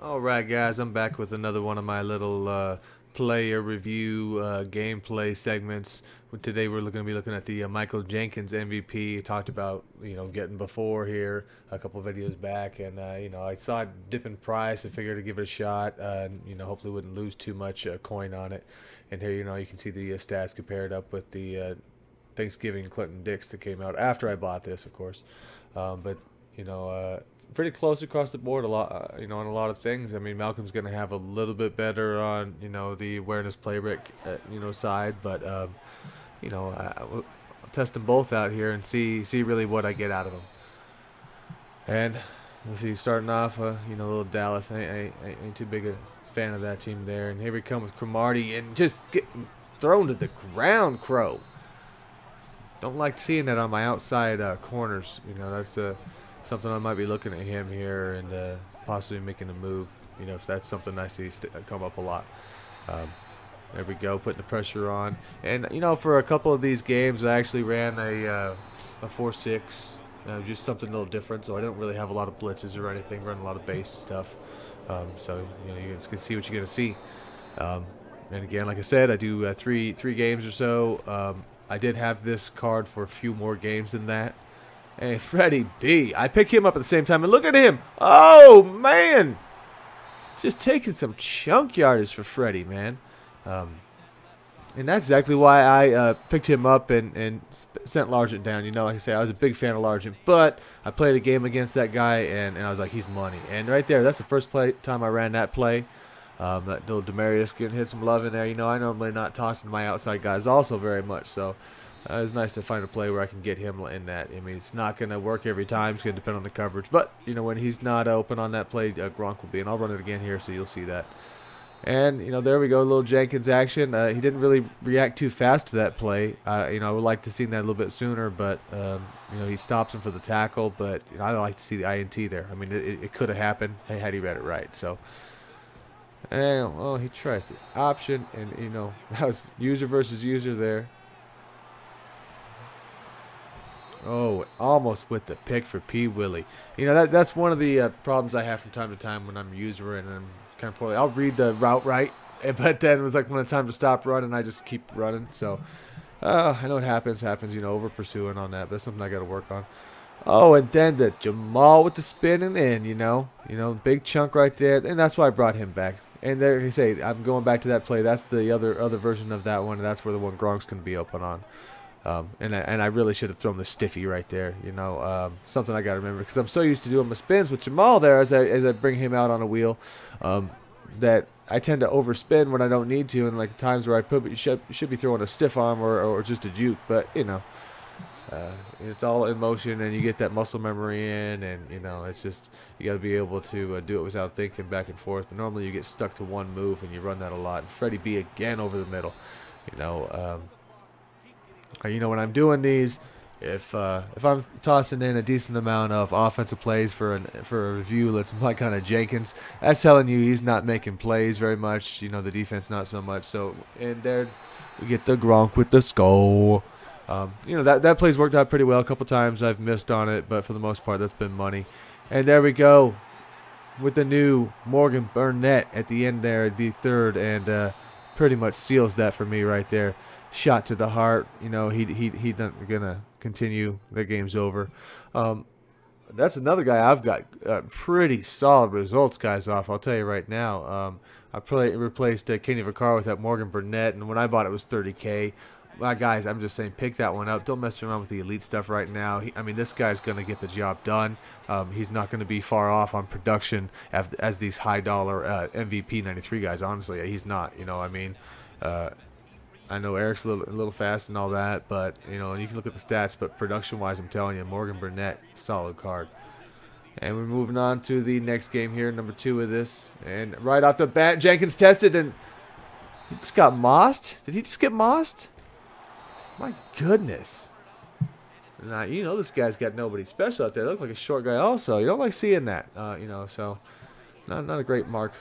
Alright guys, I'm back with another one of my little player review gameplay segments. Today we're going to be looking at the Michael Jenkins MVP. Talked about, getting before here a couple videos back, and I saw it dip in price. I figured to give it a shot, hopefully wouldn't lose too much coin on it. And here, you can see the stats compared up with the Thanksgiving Clinton Dix that came out after I bought this, of course. But pretty close across the board. A lot, on a lot of things. I mean, Malcolm's going to have a little bit better on, the awareness play rate, side, but I'll test them both out here and see really what I get out of them. And let's see, starting off, little Dallas. I ain't too big a fan of that team there. And here we come with Cromartie and just getting thrown to the ground, Crow. Don't like seeing that on my outside corners. That's something I might be looking at him here and possibly making a move. If that's something I see come up a lot. There we go, putting the pressure on. And for a couple of these games, I actually ran a 4-6, just something a little different. So I don't really have a lot of blitzes or anything. Run a lot of base stuff. So you guys can see what you're gonna see. And again, like I said, I do three games or so. I did have this card for a few more games than that. And Freddie B, I picked him up at the same time, and look at him. Oh, man. Just taking some chunk yardage for Freddie, man. And that's exactly why I picked him up and sent Largent down. Like I say, I was a big fan of Largent, but I played a game against that guy, and I was like, he's money. And right there, that's the first time I ran that play. That little Demarius getting hit some love in there. I normally not tossing my outside guys also very much, so it was nice to find a play where I can get him in that. I mean, it's not going to work every time. It's going to depend on the coverage. But, when he's not open on that play, Gronk will be. And I'll run it again here so you'll see that. And, there we go, a little Jenkins action. He didn't really react too fast to that play. I would like to see that a little bit sooner. But, he stops him for the tackle. But I'd like to see the INT there. I mean, it could have happened had he read it right. So, and, he tries the option. And, that was user versus user there. Oh, almost with the pick for P. Willie. That's one of the problems I have from time to time when I'm a user and I'm kind of poorly. I'll read the route right, but then it was like when it's time to stop running, I just keep running. So, I know it happens, over pursuing on that, but that's something I got to work on. Oh, and then the Jamal with the spinning in, big chunk right there, and that's why I brought him back. And there you say, I'm going back to that play. That's the other version of that one, and that's where the one Gronk's going to be open on. And I really should have thrown the stiffy right there, something I got to remember because I'm so used to doing my spins with Jamal there as I bring him out on a wheel, that I tend to overspin when I don't need to, and like times where you should be throwing a stiff arm or just a juke, but it's all in motion and you get that muscle memory in, and it's just you got to be able to do it without thinking back and forth. But normally you get stuck to one move and you run that a lot. And Freddie B again over the middle, when I'm doing these, if I'm tossing in a decent amount of offensive plays for a review that's like kind of Jenkins, that's telling you he's not making plays very much. The defense not so much. So and there we get the Gronk with the skull. That play's worked out pretty well. A couple times I've missed on it, but for the most part that's been money. And there we go with the new Morgan Burnett at the end there, the third, and pretty much seals that for me right there. Shot to the heart. He's not gonna continue. The game's over. That's another guy I've got pretty solid results, guys. I'll tell you right now. I replaced Kenny Vaccaro with that Morgan Burnett, and when I bought it was 30K. Guys, I'm just saying, pick that one up. Don't mess around with the elite stuff right now. This guy's going to get the job done. He's not going to be far off on production as these high-dollar MVP 93 guys. Honestly, he's not. I know Eric's a little fast and all that, but, you can look at the stats, but production-wise, I'm telling you, Morgan Burnett, solid card. And we're moving on to the next game here, number 2 of this. And right off the bat, Jenkins tested, and he just got mossed. Did he just get mossed? My goodness. Now, this guy's got nobody special out there. Looks like a short guy also. You don't like seeing that, so not a great mark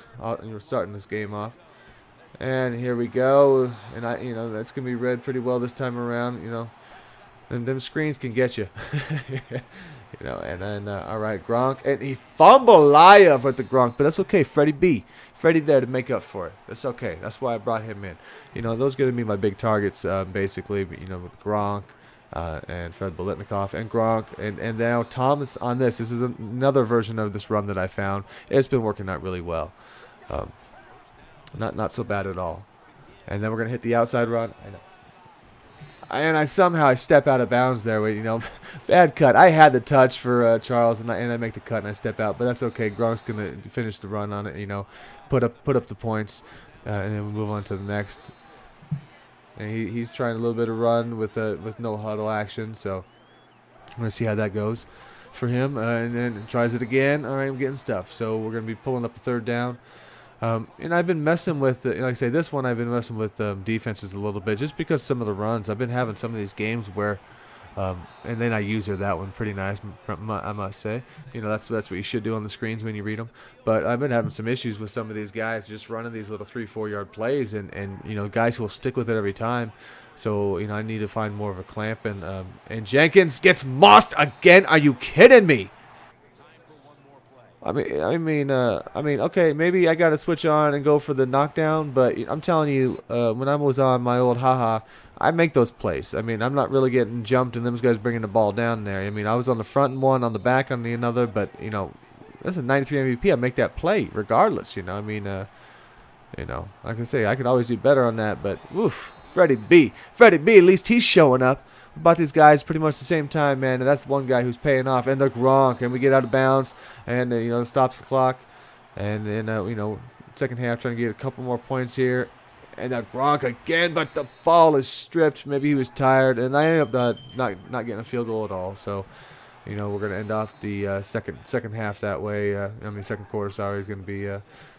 starting this game off. And here we go. And that's going to be read pretty well this time around, and them screens can get you. You know, and then all right, Gronk, and he fumbled live with the Gronk, but that's okay. Freddie there to make up for it. That's okay. That's why I brought him in. You know, those are going to be my big targets, basically. You know, with Gronk and Fred Biletnikoff and Gronk, and now Thomas on this. This is another version of this run that I found. It's been working out really well. Not so bad at all. And then we're gonna hit the outside run. I know. And I somehow step out of bounds there. You know, bad cut. I had the touch for Charles, and I make the cut and I step out, but that's okay. Gronk's gonna finish the run on it. You know, put up the points, and then we move on to the next. And he's trying a little bit of run with no huddle action. So I'm gonna see how that goes for him. And then tries it again. All right, I'm getting stuff. So we're gonna be pulling up a third down. And I've been messing with, like I say, this one I've been messing with defenses a little bit just because some of the runs. I've been having some of these games where, and then I use that one pretty nice, I must say. You know, that's what you should do on the screens when you read them. But I've been having some issues with some of these guys just running these little 3-4 yard plays and you know, guys who will stick with it every time. So, you know, I need to find more of a clamp. And Jenkins gets mossed again. Are you kidding me? I mean, okay, maybe I got to switch on and go for the knockdown, but I'm telling you, when I was on my old haha, I make those plays. I mean, I'm not really getting jumped and those guys bringing the ball down there. I mean, I was on the front one, on the back on the another, but, you know, that's a 93 MVP. I make that play regardless, you know. I mean, you know, like I say, I could always do better on that, but, oof, Freddie B, at least he's showing up. About these guys pretty much the same time, man, and that's one guy who's paying off. And the Gronk, and we get out of bounds, and you know, stops the clock, and then you know, second half trying to get a couple more points here, and that Gronk again, but the ball is stripped. Maybe he was tired, and I ended up not getting a field goal at all. So, you know, we're gonna end off the second half that way. Second quarter. Sorry, is gonna be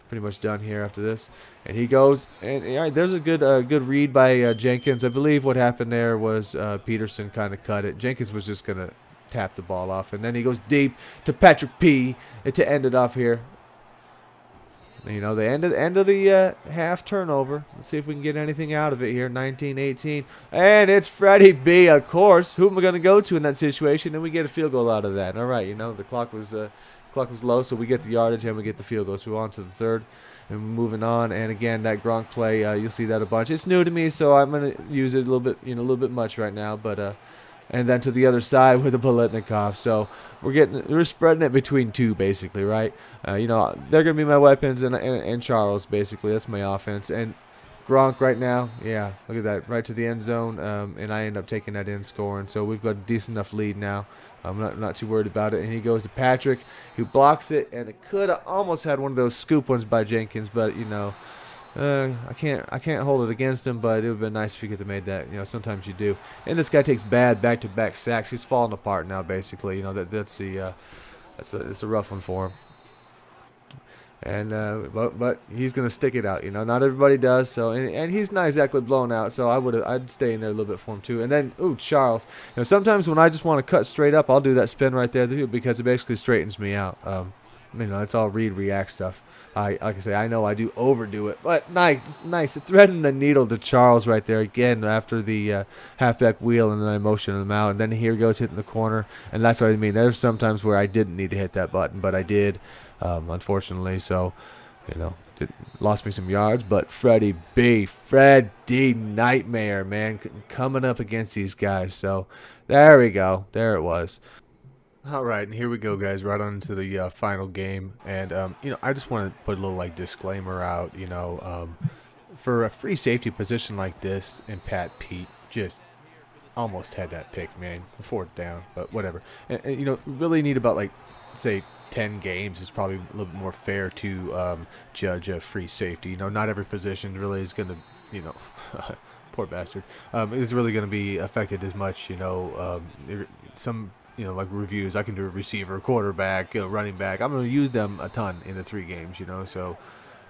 pretty much done here after this. And he goes, and yeah, there's a good read by Jenkins. I believe what happened there was Peterson kind of cut it. Jenkins was just going to tap the ball off. And then he goes deep to Patrick P. to end it off here. You know, the end of the half turnover. Let's see if we can get anything out of it here. 19-18. And it's Freddie B, of course. Who am I going to go to in that situation? And we get a field goal out of that. All right, you know, the clock was low, so we get the yardage and we get the field goal. So we're on to the third and we're moving on. And again, that Gronk play, you'll see that a bunch. It's new to me, so I'm going to use it a little bit, you know, a little bit much right now. But and then to the other side with the Biletnikoff. So we're spreading it between two basically, right? You know, they're going to be my weapons and Charles basically. That's my offense. And Gronk right now, yeah, look at that, right to the end zone, and I end up taking that in, scoring. So we've got a decent enough lead now. I'm not too worried about it. And he goes to Patrick, who blocks it, and it could have almost had one of those scoop ones by Jenkins, but you know, I can't hold it against him. But it would have been nice if he could have made that. You know, sometimes you do. And this guy takes bad back-to-back sacks. He's falling apart now, basically. You know, that's a rough one for him. And but he's gonna stick it out, you know. Not everybody does. So and he's not exactly blown out. So I'd stay in there a little bit for him too. And then Charles. You know, sometimes when I just want to cut straight up, I'll do that spin right there too, because it basically straightens me out. You know, it's all react stuff. Like I say, I know I do overdo it, but nice, threading the needle to Charles right there again after the halfback wheel, and then I motion him out, and then here goes hitting the corner, and that's what I mean. There's sometimes where I didn't need to hit that button, but I did, unfortunately. So, you know, lost me some yards, but Freddie nightmare, man, coming up against these guys. So there we go, there it was. All right, and here we go, guys, right on into the final game. And, you know, I just want to put a little, like, disclaimer out, you know, for a free safety position like this, and Pat Pete just almost had that pick, man, fourth down, but whatever. And, you know, really need about, like, say, 10 games is probably a little bit more fair to judge a free safety. You know, not every position really is going to, you know, poor bastard, is really going to be affected as much, you know, some... You know, like reviews, I can do a receiver, quarterback, you know, running back. I'm going to use them a ton in the 3 games, you know, so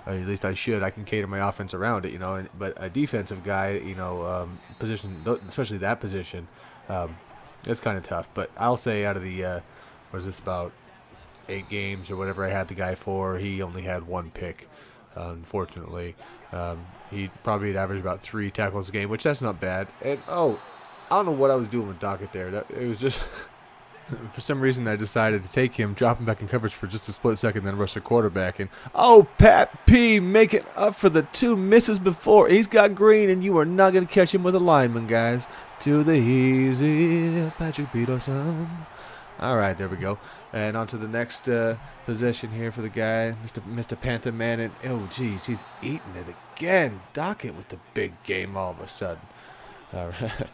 at least I should. I can cater my offense around it, you know. But a defensive guy, you know, position, especially that position, it's kind of tough. But I'll say out of the, what is this, about 8 games or whatever I had the guy for, he only had 1 pick, unfortunately. He probably had averaged about 3 tackles a game, which that's not bad. And, I don't know what I was doing with Dockett there. It was just... For some reason, I decided to take him, drop him back in coverage for just a split second, then rush the quarterback. And oh, Pat P making up for the 2 misses before. He's got green, and you are not going to catch him with a lineman, guys. To the easy, Patrick Peterson. All right, there we go. And on to the next possession here for the guy, Mr. Panther Man. And oh, geez, he's eating it again. Dockett with the big game all of a sudden. All right.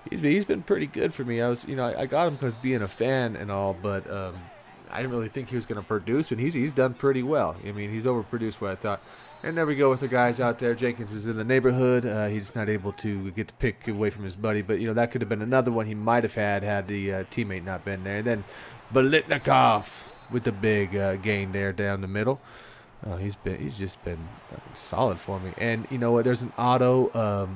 He's been pretty good for me. I got him because being a fan and all, but I didn't really think he was going to produce, but he's done pretty well. I mean, he's overproduced what I thought. And there we go with the guys out there. Jenkins is in the neighborhood. He's not able to get the pick away from his buddy, but that could have been another one he might have had the teammate not been there. And then Bolitnikov with the big gain there down the middle. He's just been solid for me. And you know what? There's an auto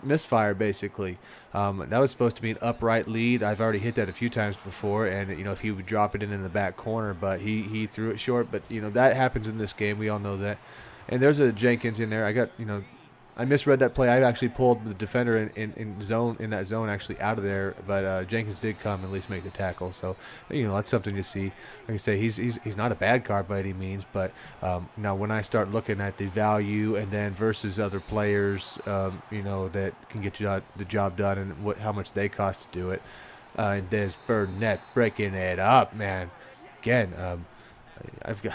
misfire basically. That was supposed to be an upright lead. I've already hit that a few times before, and if he would drop it in the back corner, but he threw it short. But that happens in this game. We all know that. And there's a Jenkins in there. I misread that play. I actually pulled the defender in that zone actually out of there, but Jenkins did come and at least make the tackle. So that's something to see. Like I say, he's not a bad card by any means, but now when I start looking at the value and then versus other players, that can get you the job done and how much they cost to do it, and there's Burnett breaking it up, man. Again,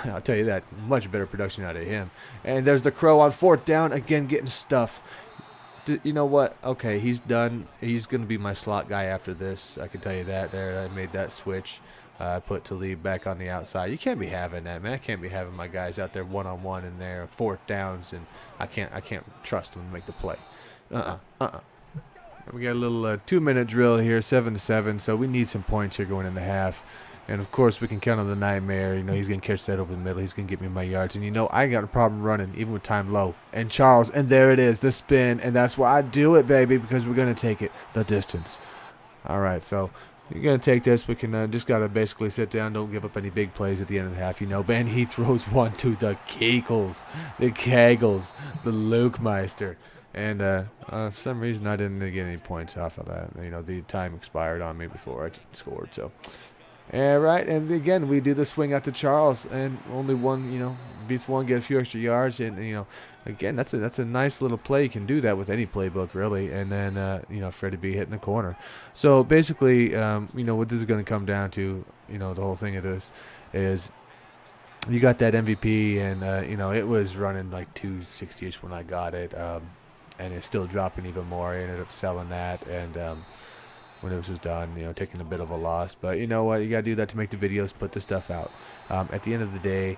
I'll tell you that, much better production out of him. And there's the Crow on 4th down, again getting stuff. You know what? Okay, he's done. He's going to be my slot guy after this. I can tell you that. There, I made that switch. I put Talib back on the outside. You can't be having that, man. I can't be having my guys out there one-on-one in there, 4th downs, and I can't trust them to make the play. We got a little 2-minute drill here, 7-7. So we need some points here going into half. And, of course, we can count on the Nightmare. He's going to catch that over the middle. He's going to get me my yards. And, I ain't got a problem running, even with time low. And Charles, and there it is, the spin. And that's why I do it, baby, because we're going to take it the distance. All right, so you're going to take this. We can just got to basically sit down. Don't give up any big plays at the end of the half. And he throws one to the Kegels, the Lukemeister. And for some reason, I didn't get any points off of that. The time expired on me before I scored, so... Right, and again, we do the swing out to Charles, and only one, beats one, get a few extra yards, and again, that's a nice little play. You can do that with any playbook, really, and then Freddie B hitting the corner. So basically, what this is going to come down to, the whole thing of this is you got that MVP, and it was running like 260-ish when I got it, and it's still dropping even more. I ended up selling that, and when this was done, taking a bit of a loss. But you know what? You got to do that to make the videos, put the stuff out. At the end of the day,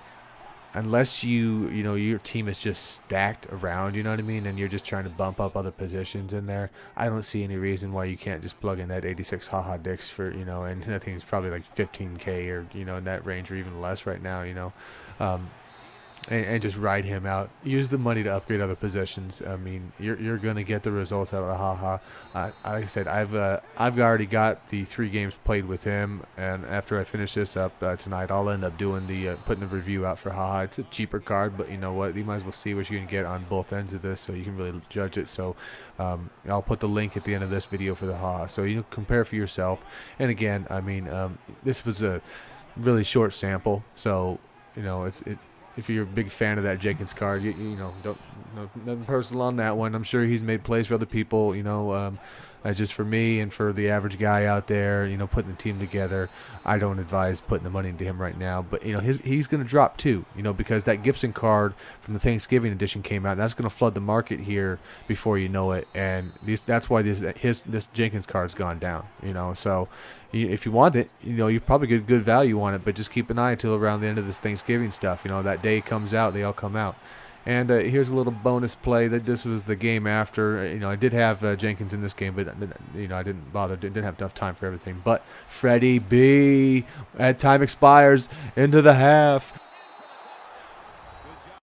unless your team is just stacked around, you know what I mean, and you're just trying to bump up other positions in there, I don't see any reason why you can't just plug in that 86 haha dicks for, and I think it's probably like 15K or, in that range or even less right now, and just ride him out. Use the money to upgrade other positions. I mean, you're gonna get the results out of the haha. Like I said, I've already got the 3 games played with him, and after I finish this up tonight, I'll end up doing putting the review out for haha. It's a cheaper card, but you know what? You might as well see what you can get on both ends of this, so you can really judge it. So I'll put the link at the end of this video for the haha, so you compare for yourself. And again, I mean, this was a really short sample, so if you're a big fan of that Jenkins card, don't nothing personal on that one. I'm sure he's made plays for other people, just for me and for the average guy out there, putting the team together. I don't advise putting the money into him right now, but he's going to drop too, because that Gibson card from the Thanksgiving edition came out. And that's going to flood the market here before you know it, and that's why this Jenkins card's gone down. So if you want it, you probably get good value on it, but just keep an eye until around the end of this Thanksgiving stuff. That day comes out, they all come out. And here's a little bonus play that this was the game after. I did have Jenkins in this game, but I didn't bother. Didn't have enough time for everything. But Freddie B, time expires into the half.